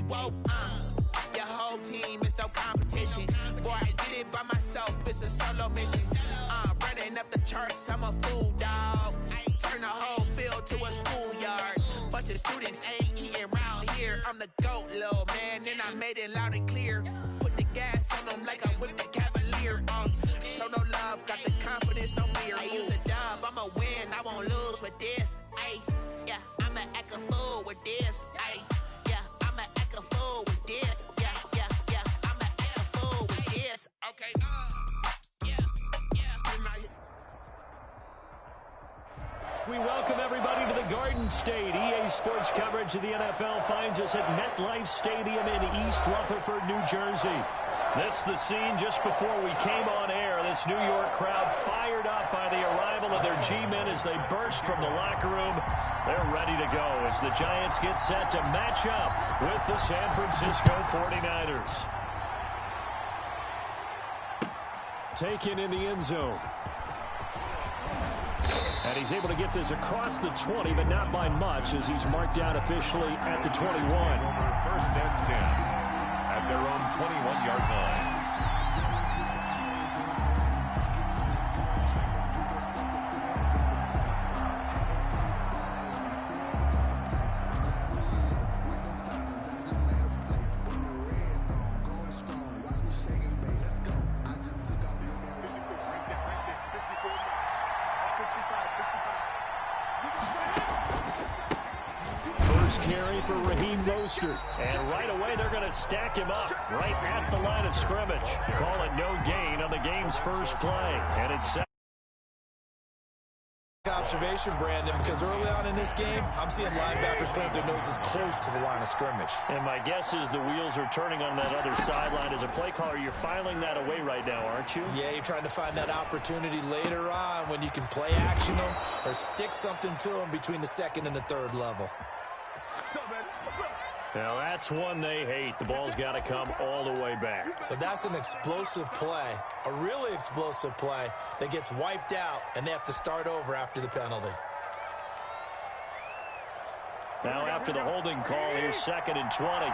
whoa, your whole team is no competition. Boy, I did it by myself, it's a solo mission. Running up the charts, I'm a fool, dog. Turn the whole field to a schoolyard. Bunch of students ain't eating round here. I'm the GOAT, little man, and I made it loud and clear. Put the gas on them like I'm with the Cavalier. Show no love, got the confidence, no fear. I use a dub, I'ma win, I won't lose with this. Ay, yeah, I'ma act a fool with this. Ay, yeah, I'ma act a fool with this. Yeah, yeah, yeah, I'ma act a fool with this. Okay, We welcome everybody to the Garden State. EA Sports coverage of the NFL finds us at MetLife Stadium in East Rutherford, New Jersey. This is the scene just before we came on air. This New York crowd fired up by the arrival of their G-men as they burst from the locker room. They're ready to go as the Giants get set to match up with the San Francisco 49ers. Taken in the end zone. And he's able to get this across the 20, but not by much as he's marked down officially at the 21. First and 10 at their own 21-yard line. And right away, they're going to stack him up right at the line of scrimmage. Call it no gain on the game's first play. And it's set. Observation, Brandon, because early on in this game, I'm seeing linebackers putting their noses close to the line of scrimmage. And my guess is the wheels are turning on that other sideline. As a play caller, you're filing that away right now, aren't you? Yeah, you're trying to find that opportunity later on when you can play action them or stick something to them between the second and the third level. Now, that's one they hate. The ball's got to come all the way back. So that's an explosive play, a really explosive play that gets wiped out, and they have to start over after the penalty. Now, after the holding call, here's 2nd and 20.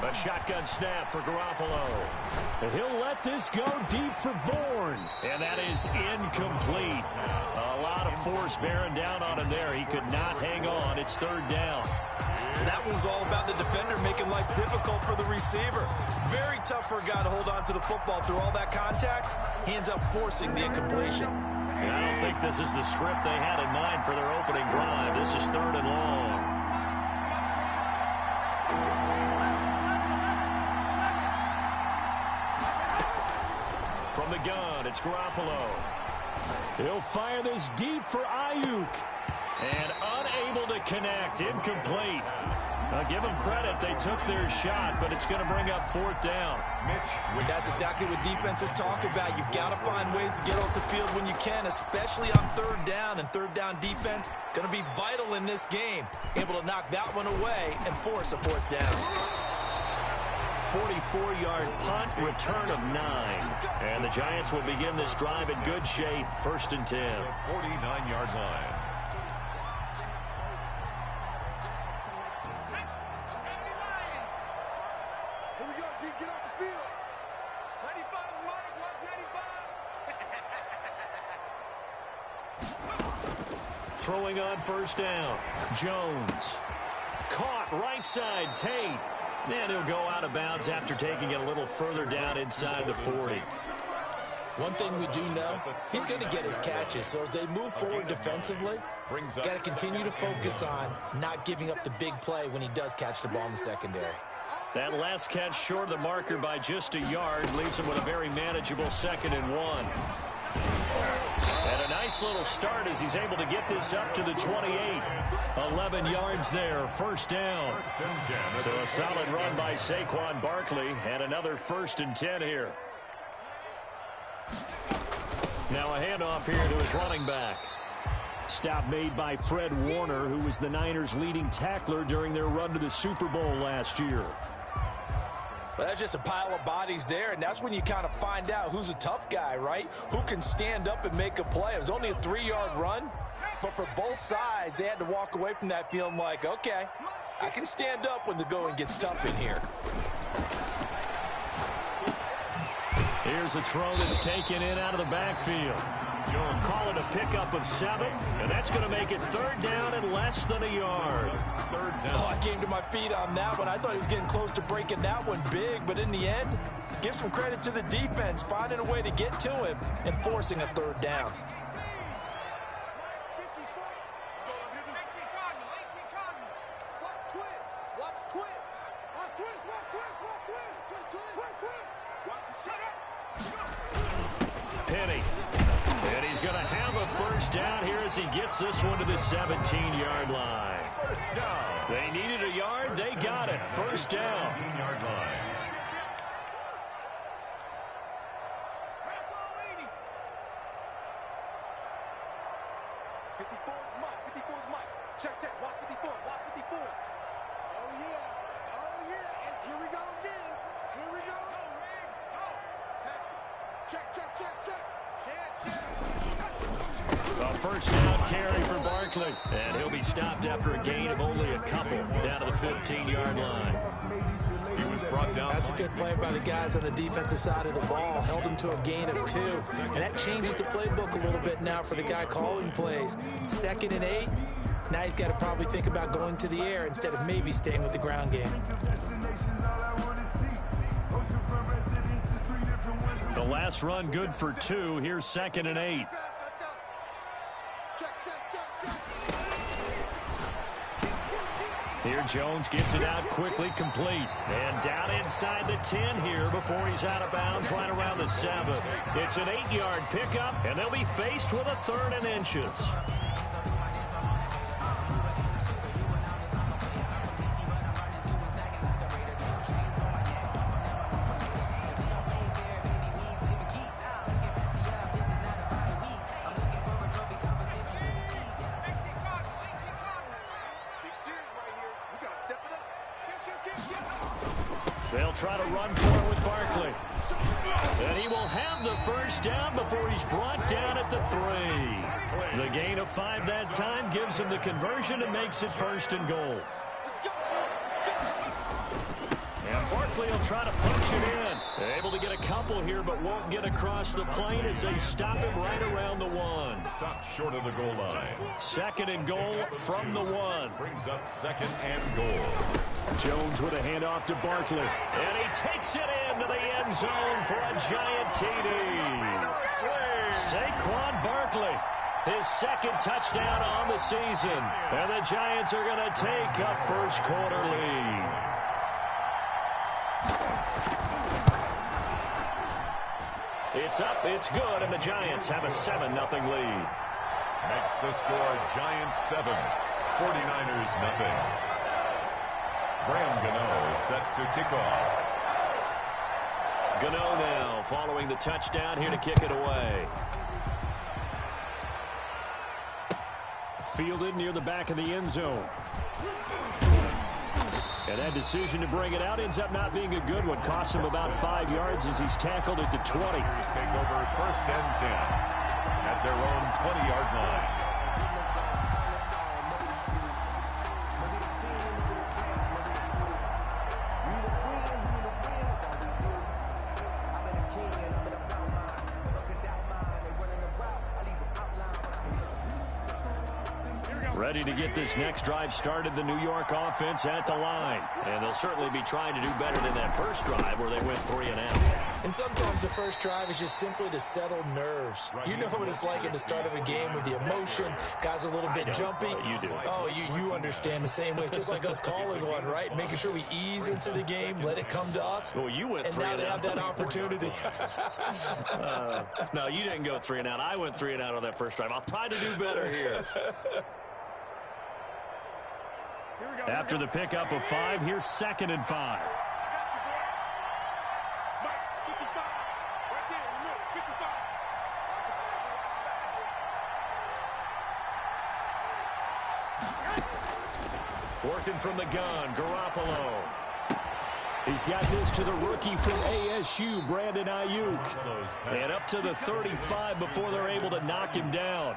A shotgun snap for Garoppolo. And he'll let this go deep for Bourne. And that is incomplete. A lot of force bearing down on him there. He could not hang on. It's 3rd down. That one was all about the defender making life difficult for the receiver. Very tough for a guy to hold on to the football through all that contact. He ends up forcing the incompletion. And I don't think this is the script they had in mind for their opening drive. This is 3rd and long. From the gun, it's Garoppolo. He'll fire this deep for Ayuk. And unable to connect. Incomplete. Now, give them credit. They took their shot, but it's going to bring up 4th down. That's exactly what defenses talk about. You've got to find ways to get off the field when you can, especially on 3rd down. And 3rd down defense going to be vital in this game. Able to knock that one away and force a 4th down. 44-yard punt, return of 9. And the Giants will begin this drive in good shape. 1st and 10. 49-yard line. Here we go, G. Get off the field. 95, Mike. Watch 95. Throwing on 1st down. Jones. Caught right side. Tate. And he'll go out of bounds after taking it a little further down inside the 40. One thing we do know, he's going to get his catches. So as they move forward defensively, got to continue to focus on not giving up the big play when he does catch the ball in the secondary. That last catch short of the marker by just a yard leaves him with a very manageable 2nd and 1. And a nice little start as he's able to get this up to the 28. 11 yards there, 1st down. So a solid run by Saquon Barkley and another 1st and 10 here. Now a handoff here to his running back. Stop made by Fred Warner, who was the Niners' leading tackler during their run to the Super Bowl last year. Well, that's just a pile of bodies there, and that's when you kind of find out who's a tough guy, right? Who can stand up and make a play. It was only a 3-yard run, but for both sides, they had to walk away from that feeling like, okay, I can stand up when the going gets tough in here. Here's a throw that's taken in out of the backfield. Call it a pickup of 7, and that's going to make it 3rd down and less than a yard. 3rd down. Oh, I came to my feet on that one. I thought he was getting close to breaking that one big, but in the end, give some credit to the defense, finding a way to get to him and forcing a 3rd down. Penny. And he's going to have a 1st down here as he gets this one to the 17-yard line. 1st down. They needed a yard. They got it. 1st down. 17-yard line. Check, check. Watch 54. Watch 54. Oh, yeah. Oh, yeah. And here we go again. Here we go. Check, check, check, check. Check, check. A 1st down carry for Barkley. And he'll be stopped after a gain of only a couple down to the 15-yard line. He was brought down. That's a good play by the guys on the defensive side of the ball. Held him to a gain of 2. And that changes the playbook a little bit now for the guy calling plays. 2nd and 8. Now he's got to probably think about going to the air instead of maybe staying with the ground game. The last run good for 2. Here's 2nd and 8. Here Jones gets it out quickly, complete. And down inside the 10 here before he's out of bounds right around the 7. It's an 8-yard pickup, and they'll be faced with a 3rd and inches. They'll try to run for it with Barkley. And he will have the 1st down before he's brought down at the 3. The gain of 5 that time gives him the conversion and makes it 1st and goal. And Barkley will try to punch it in. Able to get a couple here, but won't get across the plane as they stop him right around the 1. Stopped short of the goal line. 2nd and goal from the 1. Brings up 2nd and goal. Jones with a handoff to Barkley. And he takes it into the end zone for a giant TD. Saquon Barkley, his 2nd touchdown on the season. And the Giants are going to take a 1st quarter lead. It's up, it's good, and the Giants have a 7-0 lead. Makes the score Giants 7, 49ers nothing. Graham Gano is set to kick off. Gano now following the touchdown here to kick it away. Fielded near the back of the end zone. And that decision to bring it out ends up not being a good one. Costs him about 5 yards as he's tackled at the 20. Take over 1st and 10 at their own 20-yard line. Ready to get this next drive started, the New York offense at the line. And they'll certainly be trying to do better than that first drive where they went 3 and out. And sometimes the first drive is just simply to settle nerves. You know what it's like at the start of a game with the emotion. Guys a little bit jumpy. You do. Oh, you understand the same way. It's just like us calling one, right? Making sure we ease into the game, let it come to us. Well, you went 3 and out. And now they have that opportunity. No, you didn't go 3 and out. I went 3 and out on that first drive. I'll try to do better here. After the pickup of 5, here's 2nd and 5. Working from the gun, Garoppolo. He's got this to the rookie from ASU, Brandon Ayuk. And up to the 35 before they're able to knock him down.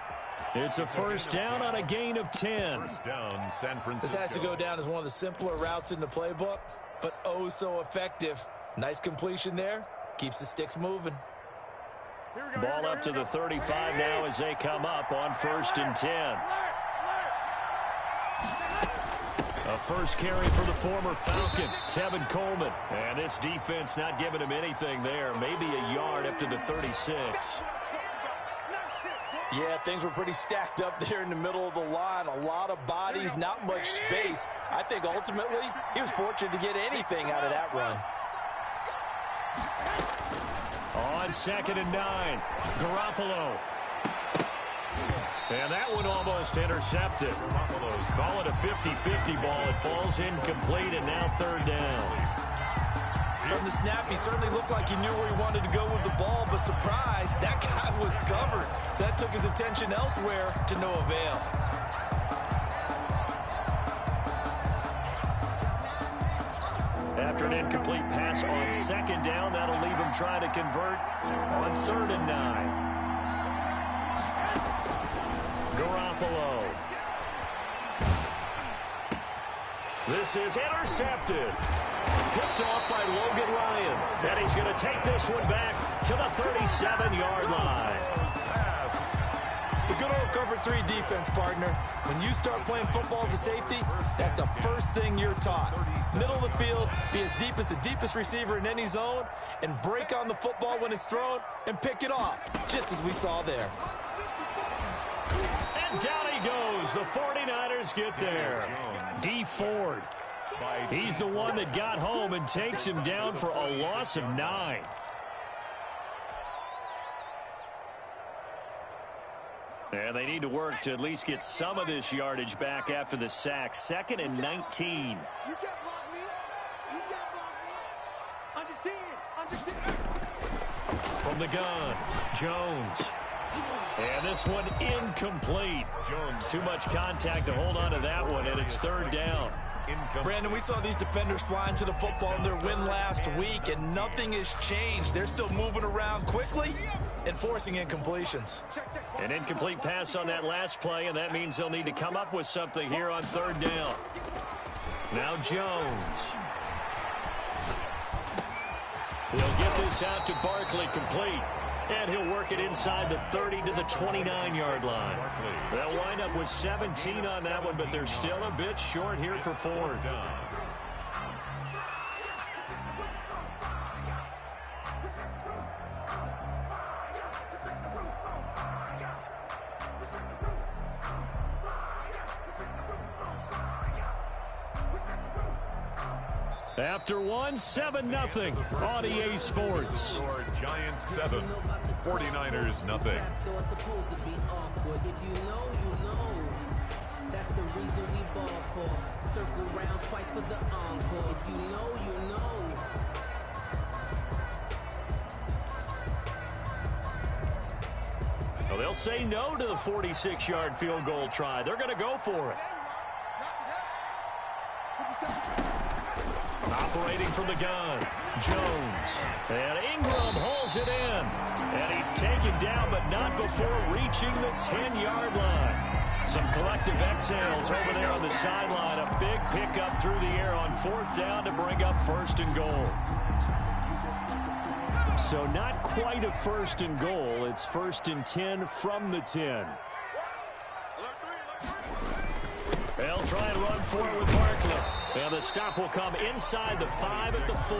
It's a first down on a gain of 10. First down, San Francisco. This has to go down as one of the simpler routes in the playbook, but oh so effective. Nice completion there. Keeps the sticks moving. Ball up to the 35 now as they come up on 1st and 10. A first carry for the former Falcon, Tevin Coleman. And this defense not giving him anything there. Maybe a yard up to the 36. Yeah, things were pretty stacked up there in the middle of the line. A lot of bodies, not much space. I think ultimately he was fortunate to get anything out of that run. On 2nd and 9, Garoppolo. And that one almost intercepted. Call it a 50-50 ball. It falls incomplete, and now 3rd down. From the snap, he certainly looked like he knew where he wanted to go with the ball, but surprise, that guy was covered. So that took his attention elsewhere to no avail. After an incomplete pass on 2nd down, that'll leave him trying to convert on 3rd and 9. Garoppolo. This is intercepted. Picked off by Logan Ryan. And he's going to take this one back to the 37-yard line. The good old cover 3 defense, partner. When you start playing football as a safety, that's the first thing you're taught. Middle of the field, be as deep as the deepest receiver in any zone, and break on the football when it's thrown and pick it off, just as we saw there. And down he goes. The 49ers get there. D Ford. He's the one that got home and takes him down for a loss of 9. And they need to work to at least get some of this yardage back after the sack. 2nd and 19. You can't block me. You can't block me. Under 10. Under 10. From the gun, Jones. And this one incomplete. Jones. Too much contact to hold on to that one, and it's 3rd down. Brandon, we saw these defenders flying to the football in their win last week, and nothing has changed. They're still moving around quickly and forcing incompletions. An incomplete pass on that last play, and that means they'll need to come up with something here on 3rd down. Now Jones. He'll get this out to Barkley complete. And he'll work it inside the 30 to the 29-yard line. They'll wind up with 17 on that one, but they're still a bit short here for 4th. After 7-0 on EA Sports. Giants 7, 49ers nothing. That's the reason we ball for. Circle round twice for the encore. If you know, you know. Well, they'll say no to the 46-yard field goal try. They're going to go for it. Operating from the gun, Jones. And Ingram holds it in. And he's taken down, but not before reaching the 10-yard line. Some collective exhales over there on the sideline. A big pickup through the air on 4th down to bring up 1st and goal. So not quite a 1st and goal. It's 1st and 10 from the 10. They'll try and run for it with Barkley. And the stop will come inside the 5 at the 4.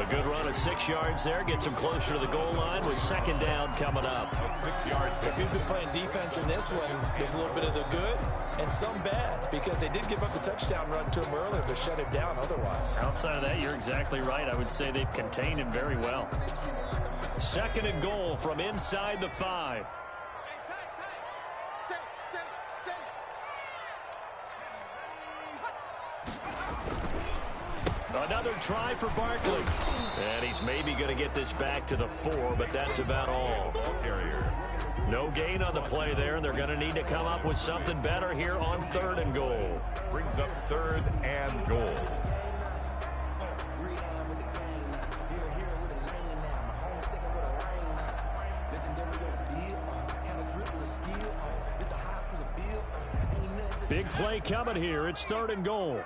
A good run of 6 yards there. Gets him closer to the goal line with 2nd down coming up. 6 yards. So if you've been playing defense in this one, there's a little bit of the good and some bad, because they did give up the touchdown run to him earlier, but shut him down otherwise. Outside of that, you're exactly right. I would say they've contained him very well. 2nd and goal from inside the 5. Another try for Barkley. And he's maybe going to get this back to the 4, but that's about all. No gain on the play there, and they're going to need to come up with something better here on 3rd and goal. Brings up 3rd and goal. Big play coming here. It's 3rd and goal.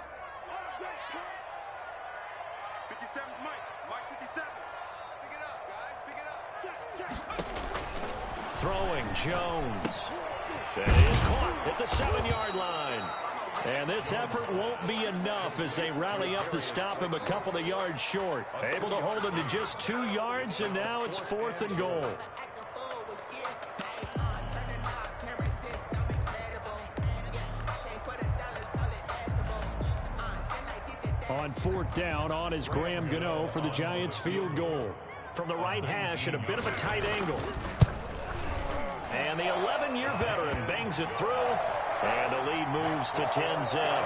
57, Mike 57. Pick it up, guys. Pick it up. Check. Throwing Jones. That is caught at the 7-yard line. And this effort won't be enough as they rally up to stop him a couple of yards short. Able to hold him to just 2 yards, and now it's 4th and goal. On 4th down, on is Graham Gano for the Giants field goal. From the right hash at a bit of a tight angle. And the 11-year veteran bangs it through. And the lead moves to 10-zip.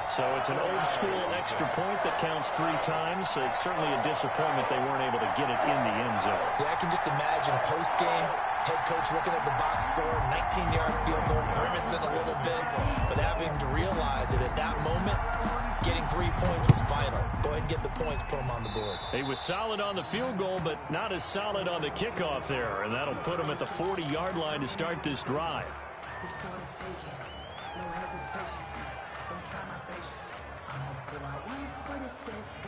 So it's an old-school extra point that counts 3 times. So it's certainly a disappointment they weren't able to get it in the end zone. Yeah, I can just imagine post-game, head coach looking at the box score, 19-yard field goal, grimacing a little bit, but having to realize that at that moment, getting 3 points was vital. Go ahead and get the points, put them on the board. He was solid on the field goal, but not as solid on the kickoff there. And that'll put him at the 40-yard line to start this drive. It's gonna take it. No hesitation. Don't try my patience. I'm gonna pull out one for the set.